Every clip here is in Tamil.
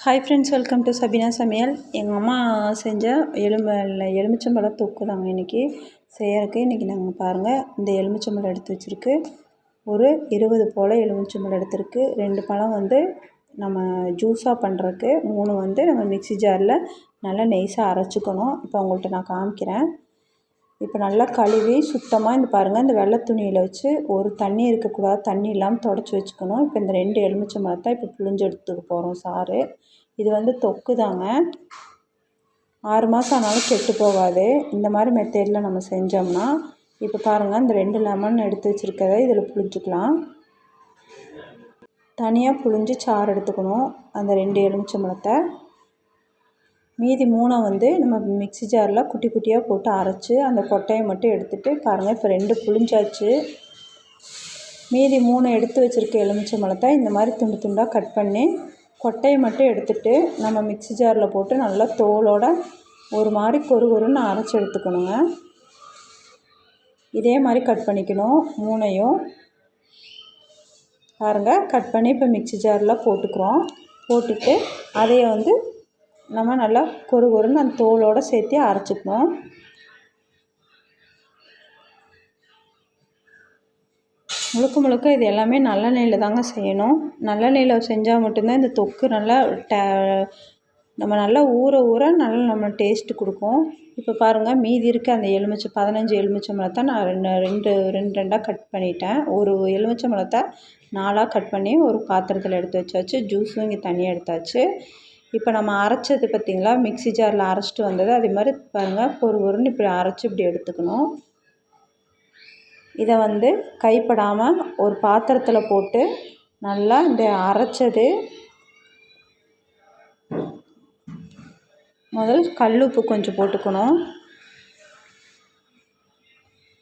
Hi friends, welcome to Sabina சமையல். எங்கள் அம்மா செஞ்ச எலுமிச்சம்பழம் தொக்கு தாங்க இன்றைக்கி செய்யறதுக்கு. இன்றைக்கி நாங்கள் பாருங்கள், இந்த எலுமிச்சம்பழம் எடுத்து வச்சுருக்கு. ஒரு 20 போல் எலுமிச்சம்பழம் எடுத்துருக்கு. 2 பழம் நம்ம ஜூஸாக பண்ணுறதுக்கு, 3 நம்ம மிக்ஸி ஜாரில் நல்லா நெய்ஸாக அரைச்சிக்கணும். இப்போ உங்கள்கிட்ட நான் காமிக்கிறேன். இப்போ நல்லா கழுவி சுத்தமாக இந்த பாருங்கள், இந்த வெள்ளை துணியில் வச்சு ஒரு தண்ணி இருக்கக்கூடாது, தண்ணி இல்லாமல் தொடச்சி வச்சுக்கணும். இப்போ இந்த 2 எலுமிச்சம்பழத்தை இப்போ புழிஞ்சு எடுத்துக்க போகிறோம் சாறு. இது தொக்கு தாங்க, 6 மாதம் ஆனாலும் கெட்டு போகாது இந்த மாதிரி மெத்தேடில் நம்ம செஞ்சோம்னா. இப்போ பாருங்கள், இந்த 2 லெமன் எடுத்து வச்சுருக்கதை இதில் புழிஞ்சிக்கலாம். தனியாக புழிஞ்சு சாறு எடுத்துக்கணும் அந்த 2 எலுமிச்சம்பழத்தை. மீதி 3 நம்ம மிக்ஸி ஜாரில் குட்டி குட்டியாக போட்டு அரைச்சி அந்த கொட்டையை மட்டும் எடுத்துகிட்டு பாருங்கள், இப்போ 2 புழிஞ்சாச்சு. மீதி 3 எடுத்து வச்சுருக்க எலுமிச்சம்பழத்தை இந்த மாதிரி துண்டு துண்டாக கட் பண்ணி கொட்டையை மட்டும் எடுத்துகிட்டு நம்ம மிக்ஸி ஜாரில் போட்டு நல்லா தோலோட ஒரு மாதிரி கொருன்னு அரைச்சி எடுத்துக்கணுங்க. இதே மாதிரி கட் பண்ணிக்கணும் 3ஐயும். பாருங்கள், கட் பண்ணி இப்போ மிக்ஸி ஜாரில் போட்டுக்கிறோம். போட்டுட்டு அதையை நம்ம நல்லா கொருன்னு அந்த தோலோடு சேர்த்து அரைச்சிக்கணும். முழுக்க இது எல்லாமே நல்லெண்ணெயில் தாங்க செய்யணும். நல்லெண்ணெயில் செஞ்சால் மட்டும்தான் இந்த தொக்கு நல்லா நம்ம நல்லா ஊற நல்லா நம்ம டேஸ்ட்டு கொடுக்கும். இப்போ பாருங்கள், மீதி இருக்க அந்த 15 எலுமிச்சம்பழத்தை நான் ரெண்டாக கட் பண்ணிட்டேன். ஒரு எலுமிச்சம்பழத்தை 4ஆக கட் பண்ணி ஒரு பாத்திரத்தில் எடுத்து வச்சாச்சு. ஜூஸும் இங்கே தனியாக எடுத்தாச்சு. இப்போ நம்ம அரைச்சது பார்த்திங்களா, மிக்ஸி ஜாரில் அரைச்சிட்டு வந்தது, அதே மாதிரி பாருங்கள் பொருன்னு இப்படி அரைச்சி இப்படி எடுத்துக்கணும். இதை கைப்படாமல் ஒரு பாத்திரத்தில் போட்டு நல்லா இந்த அரைச்சது முதல் கல்லுப்பு கொஞ்சம் போட்டுக்கணும்.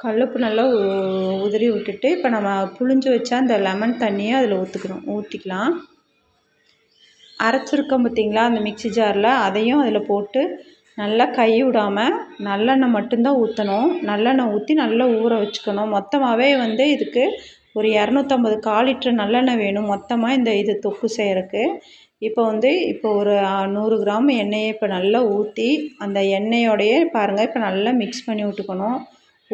கல்லுப்பு நல்லா உதிரி விட்டுட்டு இப்போ நம்ம புழிஞ்சு வச்சா அந்த லெமன் தண்ணியை அதில் ஊற்றிக்கலாம். அரைச்சிருக்கோம் பார்த்திங்களா அந்த மிக்ஸி ஜாரில், அதையும் அதில் போட்டு நல்லா கை விடாமல் நல்லெண்ணெய் மட்டும்தான் ஊற்றணும். நல்லெண்ணெய் ஊற்றி நல்லா ஊற வச்சுக்கணும். மொத்தமாகவே இதுக்கு ஒரு 250 1/4 லிட்டர் நல்லெண்ணெய் வேணும் மொத்தமாக இது தொக்கு செய்கிறதுக்கு. இப்போ ஒரு 100 கிராம் எண்ணெயை இப்போ நல்லா ஊற்றி அந்த எண்ணெயோடையே பாருங்கள் இப்போ நல்லா மிக்ஸ் பண்ணி விட்டுக்கணும்.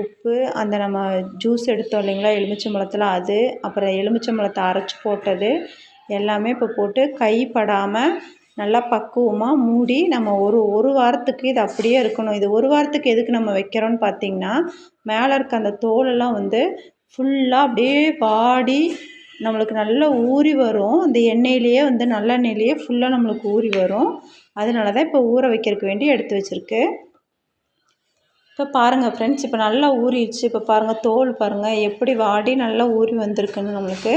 உப்பு, அந்த நம்ம ஜூஸ் எடுத்தோம் இல்லைங்களா எலுமிச்சம்பழத்தில், அது அப்புறம் எலுமிச்சம்பழத்தை அரைச்சி போட்டது எல்லாமே இப்போ போட்டு கைப்படாமல் நல்லா பக்குவமாக மூடி நம்ம ஒரு வாரத்துக்கு இது அப்படியே இருக்கணும். இது ஒரு வாரத்துக்கு எதுக்கு நம்ம வைக்கிறோன்னு பார்த்திங்கன்னா, மேலே இருக்க அந்த தோலெல்லாம் ஃபுல்லாக அப்படியே வாடி நம்மளுக்கு நல்லா ஊறி வரும். அந்த எண்ணெயிலேயே நல்லெண்ணெயிலேயே ஃபுல்லாக நம்மளுக்கு ஊறி வரும். அதனால தான் இப்போ ஊற வைக்கிறதுக்கு வேண்டி எடுத்து வச்சுருக்கு. இப்போ பாருங்கள் ஃப்ரெண்ட்ஸ், இப்போ நல்லா ஊறிடுச்சு. இப்போ பாருங்கள், தோல் பாருங்கள் எப்படி வாடி நல்லா ஊறி வந்திருக்குன்னு நம்மளுக்கு.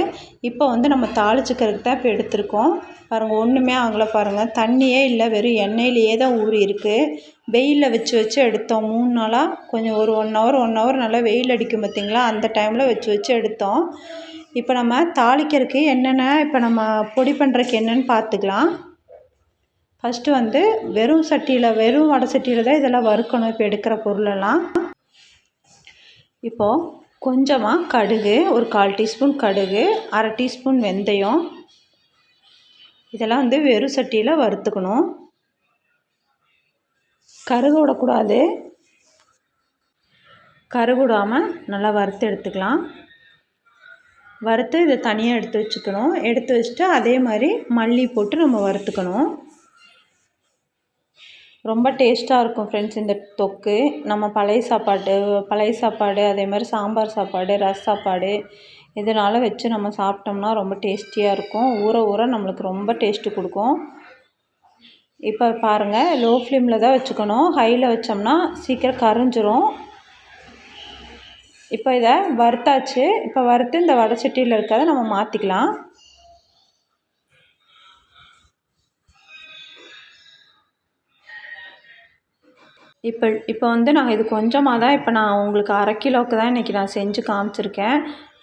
இப்போ நம்ம தாளிச்சுக்கிறதுக்கு தான் இப்போ எடுத்திருக்கோம். பாருங்கள், ஒன்றுமே ஆகலை பாருங்கள், தண்ணியே இல்லை, வெறும் எண்ணெயிலேயே தான் ஊறி இருக்குது. வெயிலில் வச்சு எடுத்தோம் 3 நாளாக. கொஞ்சம் ஒரு 1 ஹவர் நல்லா வெயில் அடிக்கும் பார்த்திங்களா, அந்த டைமில் வச்சு எடுத்தோம். இப்போ நம்ம தாளிக்கிறதுக்கு என்னென்ன இப்போ நம்ம பொடி பண்ணுறதுக்கு என்னென்னு பார்த்துக்கலாம். ஃபஸ்ட்டு வெறும் வடை சட்டியில் தான் இதெல்லாம் வறுக்கணும். இப்போ எடுக்கிற பொருளெல்லாம் இப்போது கொஞ்சமாக கடுகு, ஒரு 1/4 டீஸ்பூன் கடுகு, 1/2 டீஸ்பூன் வெந்தயம், இதெல்லாம் வெறும் சட்டியில் வறுத்துக்கணும். கருக விடக்கூடாது. கருகுடாமல் நல்லா வறுத்து எடுத்துக்கலாம். வறுத்து இதை தனியாக எடுத்து வச்சுக்கணும். எடுத்து வச்சுட்டு அதே மாதிரி மல்லி போட்டு நம்ம வறுத்துக்கணும். ரொம்ப டேஸ்ட்டாக இருக்கும் ஃப்ரெண்ட்ஸ் இந்த தொக்கு. நம்ம பழைய சாப்பாடு அதே மாதிரி சாம்பார் சாப்பாடு, ரச சாப்பாடு இதனால் வச்சு நம்ம சாப்பிட்டோம்னா ரொம்ப டேஸ்டியாக இருக்கும். ஊற நம்மளுக்கு ரொம்ப டேஸ்ட்டு கொடுக்கும். இப்போ பாருங்கள், லோ ஃப்ளேமில் தான் வச்சுக்கணும். ஹையில் வச்சோம்னா சீக்கிரம் கரைஞ்சிரும். இப்போ இதை வறுத்தாச்சு. இப்போ வறுத்து இந்த வடை சட்டியில் இருக்கிறத நம்ம மாற்றிக்கலாம். இப்போ நாங்கள் இது கொஞ்சமாக தான், இப்போ நான் உங்களுக்கு 1/2 கிலோவுக்கு தான் இன்றைக்கி நான் செஞ்சு காமிச்சிருக்கேன்.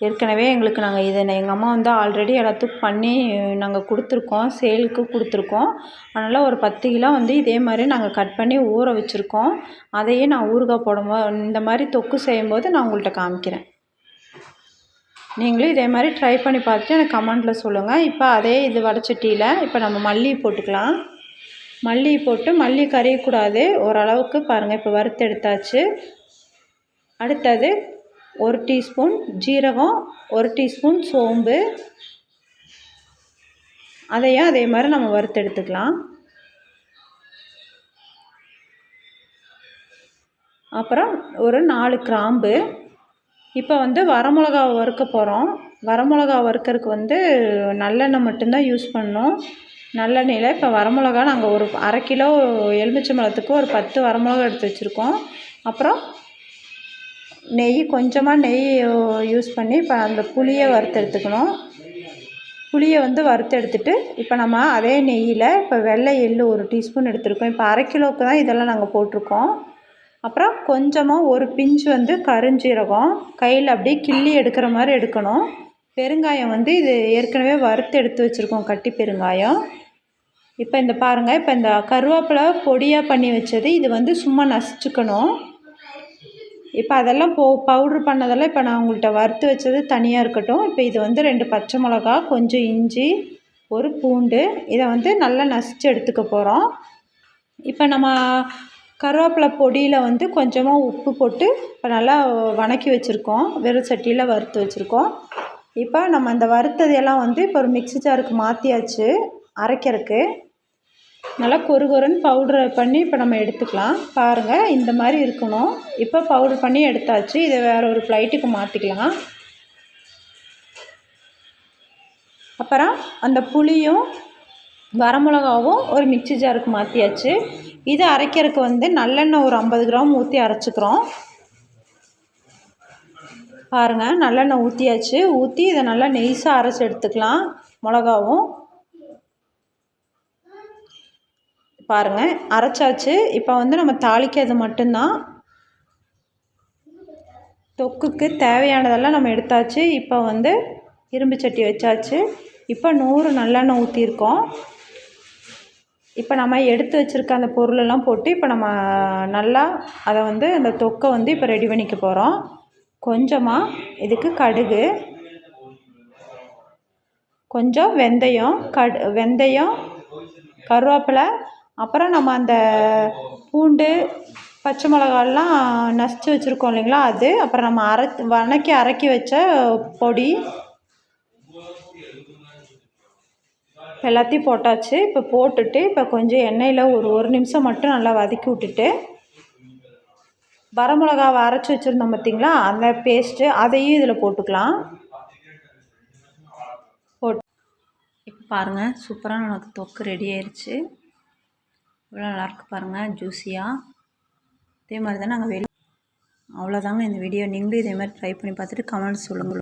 ஏற்கனவே நாங்கள் எங்கள் அம்மா ஆல்ரெடி எல்லாத்துக்கும் பண்ணி நாங்கள் கொடுத்துருக்கோம், சேலுக்கு கொடுத்துருக்கோம். அதனால் ஒரு 10 கிலோ இதே மாதிரி நாங்கள் கட் பண்ணி ஊற வச்சுருக்கோம். அதையே நான் ஊறுகாய் போடும்போது இந்த மாதிரி தொக்கு செய்யும்போது நான் உங்கள்கிட்ட காமிக்கிறேன். நீங்களும் இதே மாதிரி ட்ரை பண்ணி பார்த்துட்டு எனக்கு கமெண்ட்டில் சொல்லுங்கள். இப்போ அதே இது வடைச்சட்டியில் இப்போ நம்ம மல்லி போட்டுக்கலாம். மல்லி போட்டு மல்லி கரையக்கூடாது, ஓரளவுக்கு பாருங்கள். இப்போ வறுத்து எடுத்தாச்சு. அடுத்தது 1 டீஸ்பூன் ஜீரகம், 1 டீஸ்பூன் சோம்பு, அதையும் அதே மாதிரி நம்ம வறுத்து எடுத்துக்கலாம். அப்புறம் ஒரு 4 கிராம்பு. இப்போ வரமிளகாவை வறுக்க போகிறோம். வரமிளகா வறுக்கிறதுக்கு நல்லெண்ணெய் மட்டும்தான் யூஸ் பண்ணணும். நல்லெண்ணெயில் இப்போ வரமிளகா நாங்கள் ஒரு 1/2 கிலோ எலுமிச்சம்பழத்துக்கு ஒரு 10 வரமிளகா எடுத்து வச்சுருக்கோம். அப்புறம் நெய், கொஞ்சமாக நெய் யூஸ் பண்ணி இப்போ அந்த புளியை வறுத்து எடுத்துக்கணும். புளியை வறுத்து எடுத்துட்டு இப்போ நம்ம அதே நெய்யில் இப்போ வெள்ளை எள்ளு 1 டீஸ்பூன் எடுத்துருக்கோம். இப்போ 1/2 கிலோவுக்கு தான் இதெல்லாம் நாங்கள் போட்டிருக்கோம். அப்புறம் கொஞ்சமாக ஒரு பிஞ்சு கருஞ்சீரகம் கையில் அப்படியே கிள்ளி எடுக்கிற மாதிரி எடுக்கணும். பெருங்காயம் இது ஏற்கனவே வறுத்து எடுத்து வச்சுருக்கோம், கட்டி பெருங்காயம். இப்போ இந்த பாருங்கள், இப்போ இந்த கருவேப்பிலை பொடியாக பண்ணி வச்சது இது சும்மா நசிச்சுக்கணும். இப்போ அதெல்லாம் பவுட்ரு பண்ணதெல்லாம் இப்போ நான் உங்கள்கிட்ட வறுத்து வச்சது தனியாக இருக்கட்டும். இப்போ இது 2 பச்சை மிளகா, கொஞ்சம் இஞ்சி, ஒரு பூண்டு, இதை நல்லா நசிச்சு எடுத்துக்க போகிறோம். இப்போ நம்ம கருவேப்பிலை பொடியில் கொஞ்சமாக உப்பு போட்டு இப்போ நல்லா வதக்கி வச்சுருக்கோம். வெறும் சட்டியில் வறுத்து வச்சுருக்கோம். இப்போ நம்ம அந்த வறுத்ததையெல்லாம் இப்போ ஒரு மிக்ஸி ஜாருக்கு மாற்றியாச்சு அரைக்கிறதுக்கு. நல்லா கொருன்னு பவுட்ரு பண்ணி இப்போ நம்ம எடுத்துக்கலாம். பாருங்கள், இந்த மாதிரி இருக்கணும். இப்போ பவுட்ரு பண்ணி எடுத்தாச்சு. இதை வேறு ஒரு பிளேட்டுக்கு மாற்றிக்கலாம். அப்புறம் அந்த புளியும் வரமிளகாவும் ஒரு மிக்ஸி ஜாருக்கு மாற்றியாச்சு. இது அரைக்கிறதுக்கு நல்லெண்ணெய் ஒரு 50 கிராம் ஊற்றி அரைச்சிக்கிறோம். பாருங்கள், நல்லெண்ணெய் ஊற்றியாச்சு. ஊற்றி இதை நல்லா நெய்ஸாக அரைச்சி எடுத்துக்கலாம். மிளகாவும் பாருங்கள் அரைச்சாச்சு. இப்போ நம்ம தாளிக்கிறது மட்டும்தான். தொக்குக்கு தேவையானதெல்லாம் நம்ம எடுத்தாச்சு. இப்போ இரும்பு சட்டி வச்சாச்சு. இப்போ 100 நல்லெண்ணெய் ஊற்றிருக்கோம். இப்போ நம்ம எடுத்து வச்சுருக்க அந்த பொருளெல்லாம் போட்டு இப்போ நம்ம நல்லா அதை அந்த தொக்கை இப்போ ரெடி பண்ணிக்க போகிறோம். கொஞ்சமாக இதுக்கு கடுகு, கொஞ்சம் வெந்தயம், வெந்தயம், கருவேப்பிலை, அப்புறம் நம்ம அந்த பூண்டு, பச்சை மிளகாலாம் நசிச்சு வச்சுருக்கோம் இல்லைங்களா, அது. அப்புறம் நம்ம வதக்கி வச்ச பொடி எல்லாத்தையும் போட்டாச்சு. இப்போ போட்டுட்டு இப்போ கொஞ்சம் எண்ணெயில் ஒரு நிமிஷம் மட்டும் நல்லா வதக்கி விட்டுட்டு வரமிளகாவை அரைச்சி வச்சுருந்தோம் பார்த்திங்களா, அந்த பேஸ்ட்டு அதையும் இதில் போட்டுக்கலாம். இப்போ பாருங்கள், சூப்பராக நமக்கு தொக்கு ரெடி ஆயிடுச்சு. இவ்வளோ நல்லாயிருக்கு பாருங்கள், ஜூஸியாக. இதே மாதிரி தான் நாங்கள் அவ்வளோதாங்க இந்த வீடியோ. நீங்களும் இதே மாதிரி ட்ரை பண்ணி பார்த்துட்டு கமெண்ட்ஸ் சொல்லுங்கள்.